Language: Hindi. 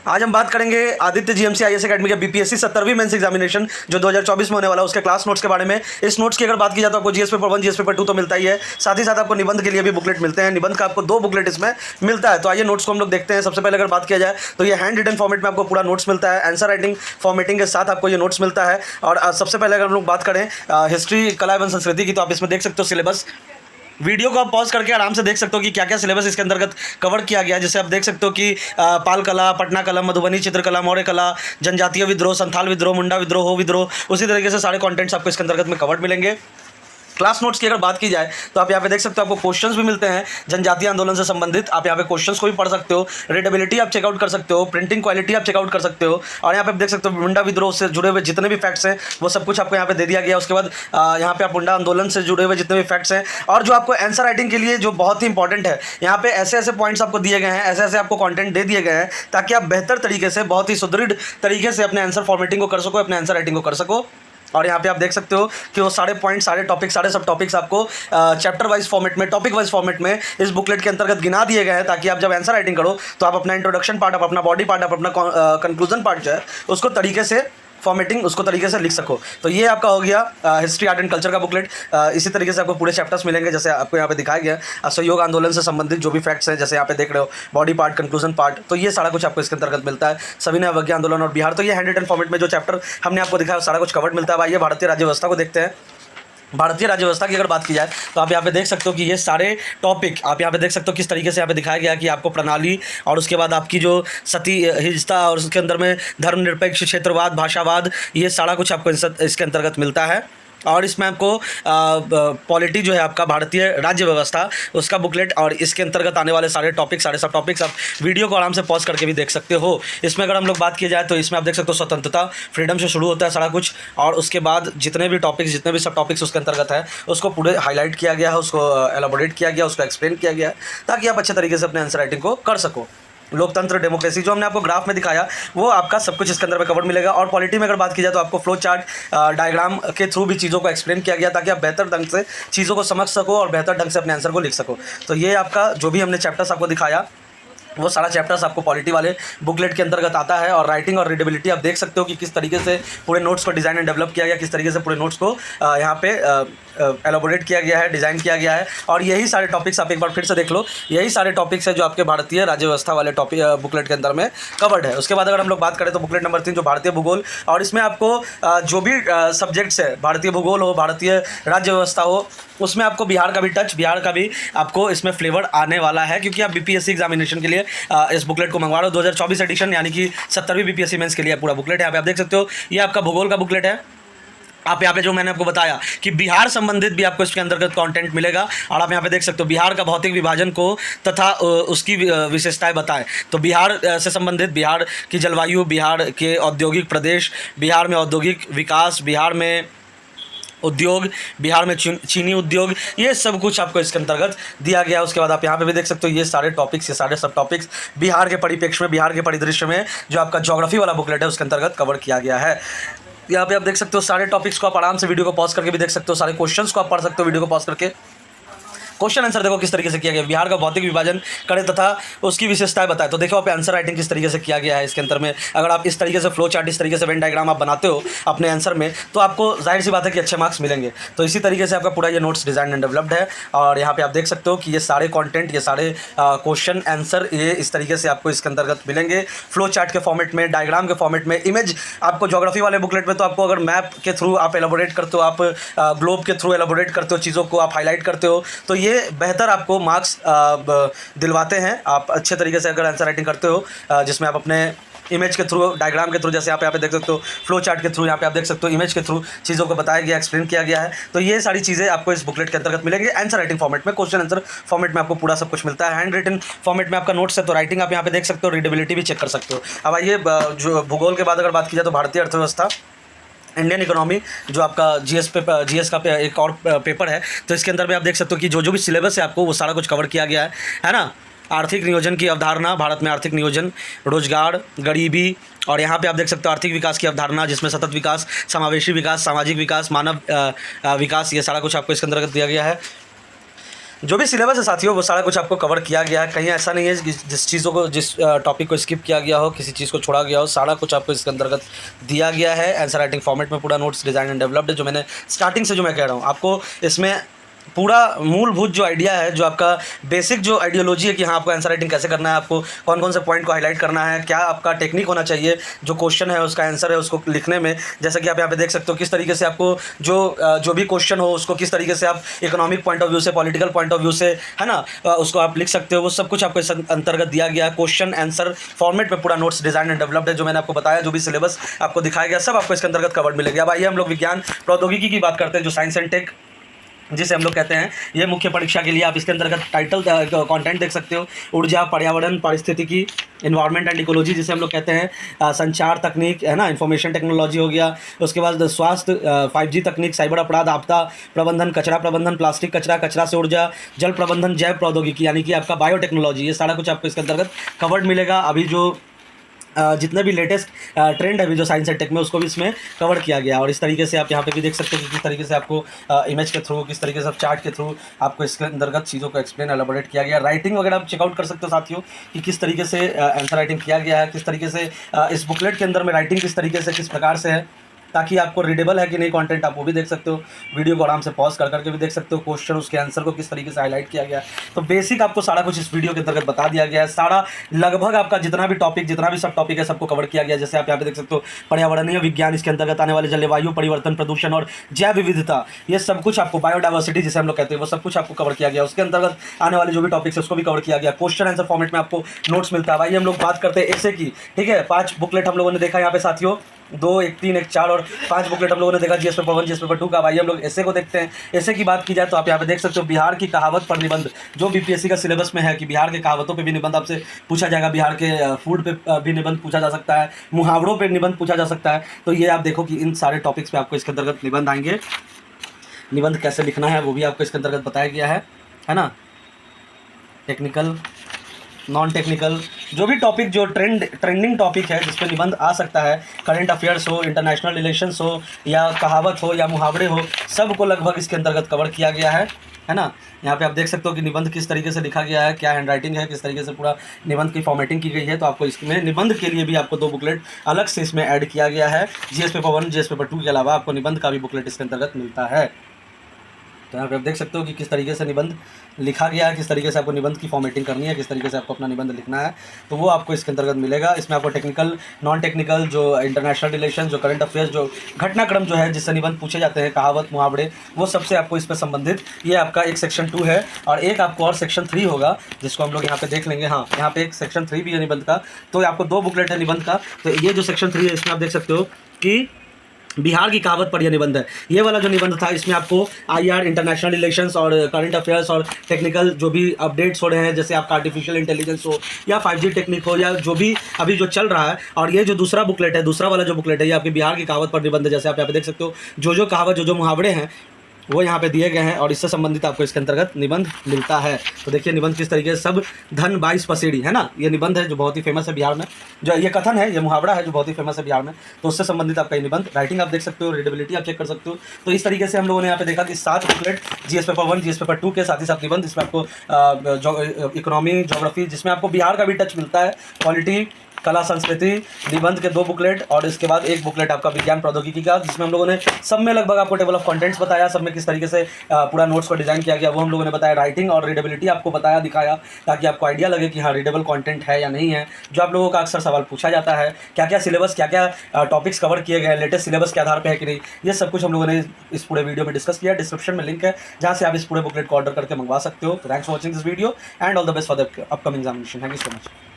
आज हम बात करेंगे आदित्य जीएमसी आईएएस एकेडमी के बीपीएससी 70वीं मेंस एग्जामिनेशन जो 2024 में होने वाला है उसके क्लास नोट्स के बारे में। इस नोट्स की अगर बात की जाए तो आपको जीएस पेपर 1 जीएस पेपर 2 तो मिलता ही है, साथ ही साथ आपको निबंध के लिए भी बुकलेट मिलते हैं। निबंध का आपको 2 बुकलेट इसमें मिलता है। तो आइए नोट्स को हम लोग देखते हैं। सबसे पहले अगर बात किया जाए तो ये हैंड रिटन फॉर्मेट में आपको पूरा नोट्स मिलता है। आंसर राइटिंग फॉर्मेटिंग के साथ आपको ये नोट्स मिलता है। और सबसे पहले अगर हम लोग बात करें हिस्ट्री कला एवं संस्कृति की, तो आप इसमें देख सकते हो सिलेबस। वीडियो को आप पॉज करके आराम से देख सकते हो कि क्या क्या सिलेबस इसके अंतर्गत कवर किया गया है। जैसे आप देख सकते हो कि पाल कला, पटना कला, मधुबनी चित्रकला, मौर्य कला, जनजातीय विद्रोह, संथाल विद्रोह, मुंडा विद्रोह, हो विद्रोह, उसी तरीके से सारे कंटेंट्स आपको इसके अंतर्गत में कवर्ड मिलेंगे। क्लास नोट्स की अगर बात की जाए तो आप यहाँ पे देख सकते हो आपको क्वेश्चंस भी मिलते हैं जनजातीय आंदोलन से संबंधित। आप यहाँ पे क्वेश्चंस को भी पढ़ सकते हो, रीडेबिलिटी आप चेकआउट कर सकते हो, प्रिंटिंग क्वालिटी आप चेकआउट कर सकते हो। और यहाँ पे आप देख सकते हो मुंडा विद्रोह से जुड़े हुए जितने भी फैक्ट्स हैं वो सब कुछ आपको यहाँ पे दे दिया गया। उसके बाद यहाँ पे आप मुंडा आंदोलन से जुड़े हुए जितने भी फैक्ट्स हैं और जो आपको आंसर राइटिंग के लिए जो बहुत ही इंपॉर्टेंट है, यहाँ पे ऐसे ऐसे पॉइंट्स आपको दिए गए हैं, ऐसे ऐसे आपको कॉन्टेंट दे दिए गए हैं ताकि आप बेहतर तरीके से, बहुत ही सुदृढ़ तरीके से अपने आंसर फॉर्मेटिंग को कर सको, अपने आंसर राइटिंग को कर सको। और यहाँ पे आप देख सकते हो कि वो सारे पॉइंट, सारे टॉपिक, सारे सब टॉपिक्स आपको चैप्टर वाइज फॉर्मेट में, टॉपिक वाइज फॉर्मेट में इस बुकलेट के अंतर्गत गिना दिए गए हैं ताकि आप जब आंसर राइटिंग करो तो आप अपना इंट्रोडक्शन पार्ट, आप अपना बॉडी पार्ट, आप अपना कंक्लूजन पार्ट जो है उसको तरीके से फॉर्मेटिंग, उसको तरीके से लिख सको। तो ये आपका हो गया हिस्ट्री आर्ट एंड कल्चर का बुकलेट। इसी तरीके से आपको पूरे चैप्टर्स मिलेंगे जैसे आपको यहाँ पे दिखाया गया है। असहयोग आंदोलन से संबंधित जो भी फैक्ट्स हैं, जैसे यहाँ पे देख रहे हो बॉडी पार्ट, कंक्लूजन पार्ट, तो ये सारा कुछ आपको इसके अंतर्गत मिलता है। सविनय अवज्ञा आंदोलन और बिहार, तो ये हैंड रिटन फॉर्मेट में जो चैप्टर हमने आपको दिखाया सारा कुछ कवर्ड मिलता है। आइए भारतीय राज्य व्यवस्था को देखते हैं। भारतीय राज्य व्यवस्था की अगर बात की जाए तो आप यहाँ पे देख सकते हो कि ये सारे टॉपिक आप यहाँ पे देख सकते हो किस तरीके से यहाँ पे दिखाया गया कि आपको प्रणाली और उसके बाद आपकी जो सती हिजता और उसके अंदर में धर्मनिरपेक्ष, क्षेत्रवाद, भाषावाद, ये सारा कुछ आपको इसके अंतर्गत मिलता है। और इसमें आपको पॉलिटी जो है आपका भारतीय राज्य व्यवस्था, उसका बुकलेट और इसके अंतर्गत आने वाले सारे टॉपिक, सारे सब टॉपिक्स आप वीडियो को आराम से पॉज करके भी देख सकते हो। इसमें अगर हम लोग बात की जाए तो इसमें आप देख सकते हो स्वतंत्रता, फ्रीडम से शुरू होता है सारा कुछ और उसके बाद जितने भी टॉपिक्स, जितने भी सब टॉपिक्स उसके अंतर्गत है उसको पूरे हाईलाइट किया गया है, उसको एलाबोरेट किया गया, उसको एक्सप्लेन किया गया है ताकि आप अच्छे तरीके से अपने आंसर राइटिंग को कर सको। लोकतंत्र, डेमोक्रेसी जो हमने आपको ग्राफ में दिखाया वो आपका सब कुछ इसके अंदर में कवर मिलेगा। और पॉलिटी में अगर बात की जाए तो आपको फ्लो चार्ट, डायग्राम के थ्रू भी चीज़ों को एक्सप्लेन किया गया ताकि आप बेहतर ढंग से चीज़ों को समझ सको और बेहतर ढंग से अपने आंसर को लिख सको। तो ये आपका जो भी हमने चैप्टर्स आपको दिखाया वो सारा चैप्टर्स आपको पॉलिटी वाले बुकलेट के अंतर्गत आता है। और राइटिंग और रीडेबिलिटी आप देख सकते हो कि किस तरीके से पूरे नोट्स को डिज़ाइन एंड डेवलप किया गया, किस तरीके से पूरे नोट्स को यहाँ पे एलोबोरेट किया गया है, डिज़ाइन किया गया है। और यही सारे टॉपिक्स आप एक बार फिर से देख लो, यही सारे टॉपिक्स है जो आपके भारतीय राज्य व्यवस्था वाले टॉपिक बुकलेट के अंदर में कवर्ड है। उसके बाद अगर हम लोग बात करें तो बुकलेट नंबर 3 जो भारतीय भूगोल, और इसमें आपको जो भी सब्जेक्ट्स है, भारतीय भूगोल हो, भारतीय राज्य व्यवस्था हो, उसमें आपको बिहार का भी टच, बिहार का भी आपको इसमें फ्लेवर आने वाला है क्योंकि आप बीपीएससी एग्जामिनेशन के लिए इस बुकलेट को मंगवा रहे हो। 2024 एडिशन यानी कि 70वीं बीपीएससी मेंस के लिए पूरा बुकलेट है। यहाँ पे आप देख सकते हो ये आपका भूगोल का बुकलेट है। आप यहाँ पे जो मैंने आपको बताया कि बिहार संबंधित भी आपको इसके अंतर्गत कंटेंट मिलेगा। और आप यहाँ पे देख सकते हो बिहार का भौतिक विभाजन को तथा उसकी विशेषताएं बताएं। तो बिहार से संबंधित, बिहार की जलवायु, बिहार के औद्योगिक प्रदेश, बिहार में औद्योगिक विकास, बिहार में उद्योग, बिहार में चीनी उद्योग, ये सब कुछ आपको इसके अंतर्गत दिया गया है। उसके बाद आप यहाँ पे भी देख सकते हो ये सारे टॉपिक्स, ये सारे सब टॉपिक्स बिहार के परिप्रेक्ष्य में, बिहार के परिदृश्य में जो आपका ज्योग्राफी वाला बुकलेट है उसके अंतर्गत कवर किया गया है। यहाँ पे आप देख सकते हो सारे टॉपिक्स को आप आराम से वीडियो को पॉज करके भी देख सकते हो, सारे क्वेश्चंस को आप पढ़ सकते हो वीडियो को पॉज करके। क्वेश्चन आंसर देखो किस तरीके से किया गया, बिहार का भौतिक विभाजन करें तथा उसकी विशेषताएं बताएं। तो देखो आप आंसर राइटिंग किस तरीके से किया गया है इसके अंदर में। अगर आप इस तरीके से फ्लो चार्ट, इस तरीके से वेन डायग्राम आप बनाते हो अपने आंसर में तो आपको जाहिर सी बात है कि अच्छे मार्क्स मिलेंगे। तो इसी तरीके से आपका पूरा ये नोट्स डिजाइन एंड डेवलप्ड है। और यहाँ पे आप देख सकते हो कि ये सारे कॉन्टेंट, ये सारे क्वेश्चन आंसर ये इस तरीके से आपको इसके अंतर्गत मिलेंगे, फ्लो चार्ट के फॉर्मेट में, डायग्राम के फॉर्मेट में। इमेज आपको ज्योग्राफी वाले बुकलेट में तो आपको अगर मैप के थ्रू आप एलाबोरेट करते हो, आप ग्लोब के थ्रू एलाबोरेट करते हो, चीज़ों को आप हाईलाइट करते हो, तो ये बेहतर आपको मार्क्स दिलवाते हैं। आप अच्छे तरीके से अगर आंसर राइटिंग करते हो जिसमें आप अपने इमेज के थ्रू, डायग्राम के थ्रू, जैसे आप यहाँ पे देख सकते हो फ्लो चार्ट के थ्रू, यहाँ पे आप देख सकते हो इमेज के थ्रू चीज़ों को बताया गया, एक्सप्लेन किया गया है। तो ये सारी चीज़ें आपको इस बुकलेट के अंतर्गत मिलेंगे। आंसर राइटिंग फॉर्मेट में, क्वेश्चन आंसर फॉर्मेट में आपको पूरा सब कुछ मिलता है। हैंड रिटन फॉर्मेट में आपका नोट्स है तो राइटिंग आप यहाँ पे देख सकते हो, रीडेबिलिटी भी चेक कर सकते हो। अब आइए जो भूगोल के बाद अगर बात की जाए तो भारतीय अर्थव्यवस्था, इंडियन इकोनॉमी जो आपका जीएस का एक और पेपर है। तो इसके अंदर में आप देख सकते हो कि जो भी सिलेबस है आपको वो सारा कुछ कवर किया गया है ना। आर्थिक नियोजन की अवधारणा, भारत में आर्थिक नियोजन, रोजगार, गरीबी, और यहाँ पे आप देख सकते हो आर्थिक विकास की अवधारणा जिसमें सतत विकास, समावेशी विकास, सामाजिक विकास, मानव विकास, ये सारा कुछ आपको इसके अंतर्गत दिया गया है। जो भी सिलेबस है साथियों वो सारा कुछ आपको कवर किया गया है। कहीं ऐसा नहीं है कि जिस चीज़ों को जिस टॉपिक को स्किप किया गया हो, किसी चीज़ को छोड़ा गया हो, सारा कुछ आपको इसके अंतर्गत दिया गया है। आंसर राइटिंग फॉर्मेट में पूरा नोट्स डिज़ाइन एंड डेवलप्ड है। जो मैंने स्टार्टिंग से जो मैं कह रहा हूँ आपको, इसमें पूरा मूलभूत जो आइडिया है, जो आपका बेसिक जो आइडियोलॉजी है कि हाँ आपको आंसर राइटिंग कैसे करना है, आपको कौन कौन से पॉइंट को हाईलाइट करना है, क्या आपका टेक्निक होना चाहिए, जो क्वेश्चन है उसका आंसर है उसको लिखने में। जैसा कि आप यहाँ पे देख सकते हो किस तरीके से आपको जो भी क्वेश्चन हो उसको किस तरीके से आप इकोनॉमिक पॉइंट ऑफ व्यू से, पॉलिटिकल पॉइंट ऑफ व्यू से, है ना, उसको आप लिख सकते हो। वो सब कुछ आपको इस अंतर्गत दिया गया है। क्वेश्चन आंसर फॉर्मेट में पूरा नोट्स डिजाइन एंड डेवलप्ड है। जो मैंने आपको बताया, जो भी सिलेबस आपको दिखाया गया, सब आपको इसके अंतर्गत कवर्ड मिलेगा। अब आइए हम लोग विज्ञान प्रौद्योगिकी की बात करते हैं, जो साइंस एंड टेक जिसे हम लोग कहते हैं। ये मुख्य परीक्षा के लिए आप इसके अंतर्गत टाइटल कंटेंट देख सकते हो। ऊर्जा, पर्यावरण, पारिस्थितिकी, इन्वायरमेंट एंड इकोलॉजी जिसे हम लोग कहते हैं। संचार तकनीक, है ना, इंफॉर्मेशन टेक्नोलॉजी हो गया। उसके बाद स्वास्थ्य, 5G तकनीक, साइबर अपराध, आपदा प्रबंधन, कचरा प्रबंधन, प्लास्टिक कचरा, कचरा से ऊर्जा, जल प्रबंधन, जैव प्रौद्योगिकी यानी कि आपका बायोटेक्नोलॉजी, ये सारा कुछ आपको इसके अंतर्गत कवर्ड मिलेगा। अभी जो जितने भी लेटेस्ट ट्रेंड है अभी जो साइंस एंड टेक में, उसको भी इसमें कवर किया गया। और इस तरीके से आप यहाँ पे भी देख सकते हो कि किस तरीके से आपको इमेज के थ्रू, किस तरीके से आप चार्ट के थ्रू आपको इसके अंतर्गत चीज़ों को एक्सप्लेन एलाबोरेट किया गया। राइटिंग वगैरह आप चेकआउट कर सकते हो साथियों कि किस तरीके से आंसर राइटिंग किया गया है, किस तरीके से इस बुकलेट के अंदर में राइटिंग किस तरीके से, किस प्रकार से है, ताकि आपको रीडेबल है कि नहीं कंटेंट, आप वो भी देख सकते हो। वीडियो को आराम से पॉज कर करके भी देख सकते हो। क्वेश्चन, उसके आंसर को किस तरीके से हाईलाइट किया गया है। तो बेसिक आपको सारा कुछ इस वीडियो के अंतर्गत बता दिया गया है। सारा लगभग आपका जितना भी टॉपिक, जितना भी सब टॉपिक है, सबको कवर किया गया है। जैसे आप यहाँ पे देख सकते हो पर्यावरणीय विज्ञान, इसके अंतर्गत आने वाले जलवायु परिवर्तन, प्रदूषण और जैव विविधता, ये सब कुछ आपको, बायोडाइवर्सिटी जिसे हम लोग कहते हैं, वो सब कुछ आपको कवर किया गया। उसके अंतर्गत आने वाले जो भी टॉपिक्स है उसको भी कवर किया गया। क्वेश्चन आंसर फॉर्मेट में आपको नोट्स मिलता है। भाई हम लोग बात करते हैं ऐसे की, ठीक है। 5 बुकलेट हम लोगों ने देखा यहाँ पे साथियों, 2, 1, 3, 1, 4 और 5 बुकलेट हम लोगों ने देखा जीएस पेपर 1, जीएस पेपर 2 का। भाई हम लोग ऐसे को देखते हैं। ऐसे की बात की जाए तो आप यहाँ पे देख सकते हो बिहार की कहावत पर निबंध, जो बीपीएससी का सिलेबस में है कि बिहार के कहावतों पे भी निबंध आपसे पूछा जाएगा। बिहार के फूड पे भी निबंध पूछा जा सकता है, मुहावरों पे निबंध पूछा जा सकता है। तो ये आप देखो कि इन सारे टॉपिक्स पे आपको इसके अंतर्गत निबंध आएंगे। निबंध कैसे लिखना है वो भी आपको इसके अंतर्गत बताया गया है ना। टेक्निकल, नॉन टेक्निकल, जो भी टॉपिक, जो ट्रेंडिंग टॉपिक है जिस पर निबंध आ सकता है, करंट अफेयर्स हो, इंटरनेशनल रिलेशंस हो, या कहावत हो, या मुहावरे हो, सब को लगभग इसके अंतर्गत कवर किया गया है ना। यहाँ पे आप देख सकते हो कि निबंध किस तरीके से लिखा गया है, क्या हैंड राइटिंग है, किस तरीके से पूरा निबंध की फॉर्मेटिंग की गई है। तो आपको इसमें निबंध के लिए भी आपको 2 बुकलेट अलग से इसमें ऐड किया गया है। जीएस पेपर 1, जीएस पेपर 2 के अलावा आपको निबंध का भी बुकलेट इसके अंतर्गत मिलता है। तो यहाँ पे आप देख सकते हो कि किस तरीके से निबंध लिखा गया है, किस तरीके से आपको निबंध की फॉर्मेटिंग करनी है, किस तरीके से आपको अपना निबंध लिखना है। तो वो आपको इसके अंतर्गत मिलेगा। इसमें आपको टेक्निकल, नॉन टेक्निकल, जो इंटरनेशनल रिलेशन, जो करंट अफेयर्स, जो घटनाक्रम जो है जिससे निबंध पूछे जाते हैं, कहावत, मुहावरे, वो सबसे आपको इस पर संबंधित ये आपका एक सेक्शन 2 है। और एक आपको और सेक्शन 3 होगा जिसको हम लोग यहाँ पे देख लेंगे। हाँ, यहाँ पे एक सेक्शन 3 भी है निबंध का। तो आपको 2 बुकलेट है निबंध का। तो ये जो सेक्शन 3 है इसमें आप देख सकते हो कि बिहार की कहावत पर यह निबंध है। ये वाला जो निबंध था इसमें आपको आईआर, इंटरनेशनल रिलेशंस और करंट अफेयर्स और टेक्निकल जो भी अपडेट्स हो रहे हैं, जैसे आपका आर्टिफिशियल इंटेलिजेंस हो या 5G टेक्निक हो, या जो भी अभी जो चल रहा है। और ये जो दूसरा बुकलेट है, दूसरा वाला जो बुकलेट है, ये आपके बिहार की कहावत पर निबंध है। जैसे आप यहाँ पे देख सकते हो जो कहावत, जो मुहावरे हैं वो यहाँ पे दिए गए हैं और इससे संबंधित आपको इसके अंतर्गत निबंध मिलता है। तो देखिए निबंध किस तरीके से, सब धन 22 पसेड़ी, है ना, ये निबंध है जो बहुत ही फेमस है बिहार में। जो ये कथन है, ये मुहावरा है जो बहुत ही फेमस है बिहार में। तो उससे संबंधित आपका ये निबंध, राइटिंग आप देख सकते हो, रीडेबिलिटी आप चेक कर सकते हो। तो इस तरीके से हम लोगों ने यहाँ पे देखा कि 7 booklet GS paper 1, GS paper 2 के साथ ही साथ निबंध। इसमें आपको इकोनॉमी, ज्योग्राफी, जिसमें आपको बिहार का भी टच मिलता है, पॉलिटी, कला, संस्कृति, निबंध के 2 बुकलेट, और इसके बाद 1 बुकलेट आपका विज्ञान प्रौद्योगिकी का, जिसमें हम लोगों ने सब में लगभग आपको टेबल ऑफ कंटेंट्स बताया, सब में किस तरीके से पूरा नोट्स को डिजाइन किया गया वो हम लोगों ने बताया। राइटिंग और रीडेबिलिटी आपको बताया, दिखाया, ताकि आपको आइडिया लगे कि हाँ रीडेबल कंटेंट है या नहीं है। जो आप लोगों का अक्सर सवाल पूछा जाता है, क्या क्या सिलेबस, क्या क्या टॉपिक्स कवर किए गए, लेटेस्ट सिलेबस के आधार पर है कि नहीं, ये सब कुछ हम लोगों ने इस पूरे वीडियो में डिस्कस किया। डिस्क्रिप्शन में लिंक है जहाँ से आप इस पूरे बुकलेट को ऑर्डर करके मंगवा सकते हो। Thanks for watching this video and all the best for the upcoming examination. Thank you so much.